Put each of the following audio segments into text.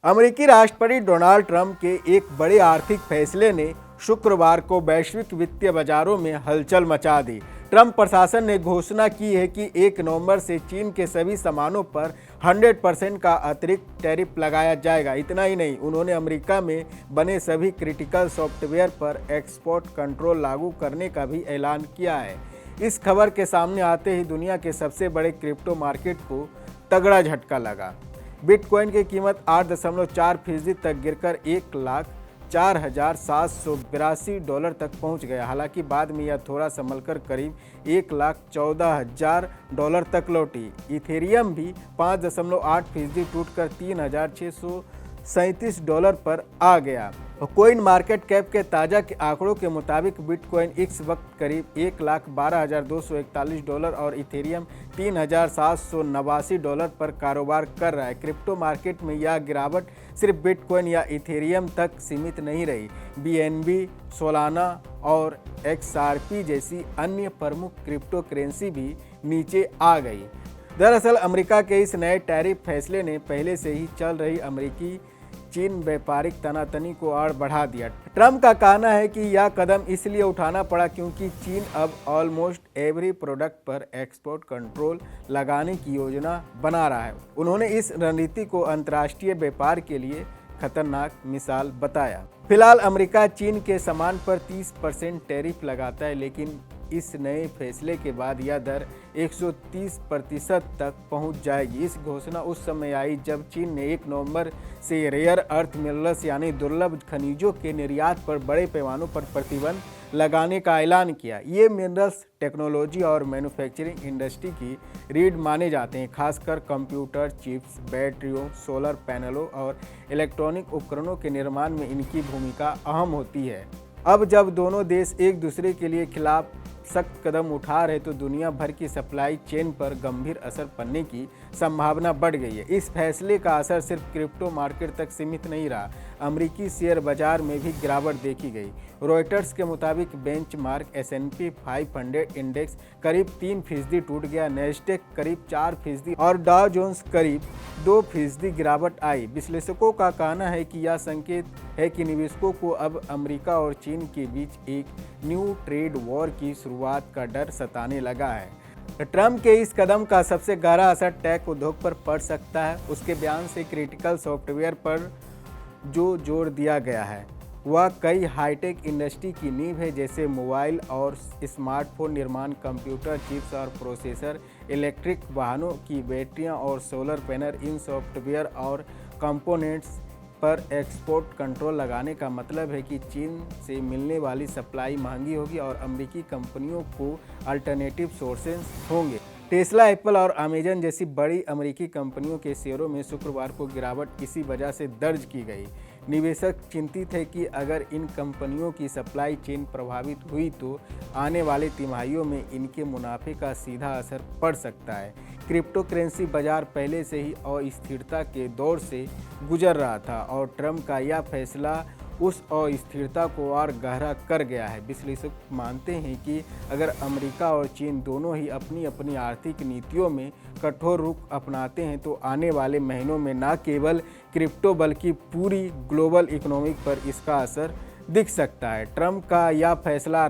अमेरिकी राष्ट्रपति Donald Trump के एक बड़े आर्थिक फैसले ने शुक्रवार को वैश्विक वित्तीय बाजारों में हलचल मचा दी। ट्रंप प्रशासन ने घोषणा की है कि 1 नवंबर से चीन के सभी सामानों पर 100% का अतिरिक्त टैरिफ लगाया जाएगा। इतना ही नहीं, उन्होंने अमेरिका में बने सभी क्रिटिकल सॉफ्टवेयर पर एक्सपोर्ट कंट्रोल लागू करने का भी ऐलान किया है। इस खबर के सामने आते ही दुनिया के सबसे बड़े क्रिप्टो मार्केट को तगड़ा झटका लगा। बिटकॉइन की कीमत 8.4% तक गिरकर $1,04,782 तक पहुंच गया। हालांकि बाद में यह थोड़ा संभलकर करीब $1,14,000 तक लौटी। इथेरियम भी 5.8% टूटकर $3,637 पर आ गया। कोइन मार्केट कैप के ताज़ा आंकड़ों के मुताबिक बिटकॉइन इस वक्त करीब $1,12,241 और इथेरियम $3,789 पर कारोबार कर रहा है। क्रिप्टो मार्केट में यह गिरावट सिर्फ बिटकॉइन या इथेरियम तक सीमित नहीं रही। BNB, सोलाना और XRP जैसी अन्य प्रमुख क्रिप्टो करेंसी भी नीचे आ गई। दरअसल अमेरिका के इस नए टैरिफ फैसले ने पहले से ही चल रही अमेरिकी चीन व्यापारिक तनातनी को और बढ़ा दिया। ट्रंप का कहना है कि यह कदम इसलिए उठाना पड़ा क्योंकि चीन अब ऑलमोस्ट एवरी प्रोडक्ट पर एक्सपोर्ट कंट्रोल लगाने की योजना बना रहा है। उन्होंने इस रणनीति को अंतर्राष्ट्रीय व्यापार के लिए खतरनाक मिसाल बताया। फिलहाल अमेरिका चीन के सामान पर 30% टैरिफ लगाता है, लेकिन इस नए फैसले के बाद यह दर 130% तक पहुंच जाएगी। इस घोषणा उस समय आई जब चीन ने 1 नवंबर से रेयर अर्थ मिनरल्स यानी दुर्लभ खनिजों के निर्यात पर बड़े पैमानों पर प्रतिबंध लगाने का ऐलान किया। ये मिनरल्स टेक्नोलॉजी और मैन्युफैक्चरिंग इंडस्ट्री की रीढ़ माने जाते हैं, खासकर कंप्यूटर चिप्स, बैटरियों, सोलर पैनलों और इलेक्ट्रॉनिक उपकरणों के निर्माण में इनकी भूमिका अहम होती है। अब जब दोनों देश एक दूसरे के लिए खिलाफ सख्त कदम उठा रहे तो दुनिया भर की सप्लाई चेन पर गंभीर असर पड़ने की संभावना बढ़ गई है। इस फैसले का असर सिर्फ क्रिप्टो मार्केट तक सीमित नहीं रहा, अमेरिकी शेयर बाजार में भी गिरावट देखी गई। रॉयटर्स के मुताबिक बेंचमार्क S&P 500 इंडेक्स करीब 3% टूट गया, नैस्डैक करीब 4% और डॉ जोन्स करीब 2% गिरावट आई। विश्लेषकों का कहना है कि यह संकेत है कि निवेशकों को अब अमेरिका और चीन के बीच एक न्यू ट्रेड वॉर की शुरुआत का डर सताने लगा है। ट्रंप के इस कदम का सबसे गहरा असर टेक उद्योग पर पड़ सकता है। उसके बयान से क्रिटिकल सॉफ्टवेयर पर जो जोर दिया गया है वह कई हाईटेक इंडस्ट्री की नींव है, जैसे मोबाइल और स्मार्टफोन निर्माण, कंप्यूटर चिप्स और प्रोसेसर, इलेक्ट्रिक वाहनों की बैटरियां और सोलर पैनल। इन सॉफ्टवेयर और कंपोनेंट्स पर एक्सपोर्ट कंट्रोल लगाने का मतलब है कि चीन से मिलने वाली सप्लाई महंगी होगी और अमेरिकी कंपनियों को अल्टरनेटिव सोर्सेज होंगे। टेस्ला, एप्पल और अमेजन जैसी बड़ी अमेरिकी कंपनियों के शेयरों में शुक्रवार को गिरावट इसी वजह से दर्ज की गई। निवेशक चिंतित है कि अगर इन कंपनियों की सप्लाई चेन प्रभावित हुई तो आने वाले तिमाहियों में इनके मुनाफे का सीधा असर पड़ सकता है। क्रिप्टो करेंसी बाजार पहले से ही अस्थिरता के दौर से गुजर रहा था और ट्रंप का यह फैसला उस अस्थिरता को और गहरा कर गया है। विश्लेषक मानते हैं कि अगर अमेरिका और चीन दोनों ही अपनी अपनी आर्थिक नीतियों में कठोर रुख अपनाते हैं तो आने वाले महीनों में न केवल क्रिप्टो बल्कि पूरी ग्लोबल इकोनॉमी पर इसका असर दिख सकता है। ट्रंप का यह फैसला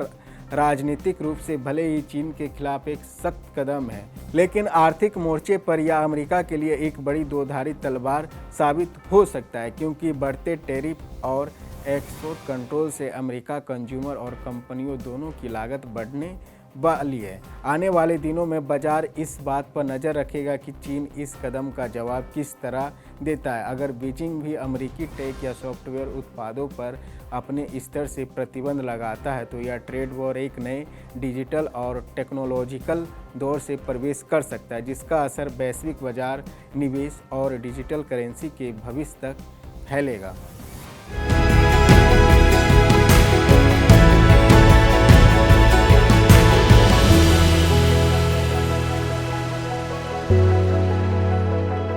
राजनीतिक रूप से भले ही चीन के खिलाफ एक सख्त कदम है, लेकिन आर्थिक मोर्चे पर यह अमेरिका के लिए एक बड़ी दोधारी तलवार साबित हो सकता है, क्योंकि बढ़ते टैरिफ और एक्सपोर्ट कंट्रोल से अमेरिका कंज्यूमर और कंपनियों दोनों की लागत बढ़ने वाली है। आने वाले दिनों में बाजार इस बात पर नज़र रखेगा कि चीन इस कदम का जवाब किस तरह देता है। अगर बीजिंग भी अमेरिकी टेक या सॉफ्टवेयर उत्पादों पर अपने स्तर से प्रतिबंध लगाता है तो यह ट्रेड वॉर एक नए डिजिटल और टेक्नोलॉजिकल दौर से प्रवेश कर सकता है, जिसका असर वैश्विक बाजार, निवेश और डिजिटल करेंसी के भविष्य तक फैलेगा।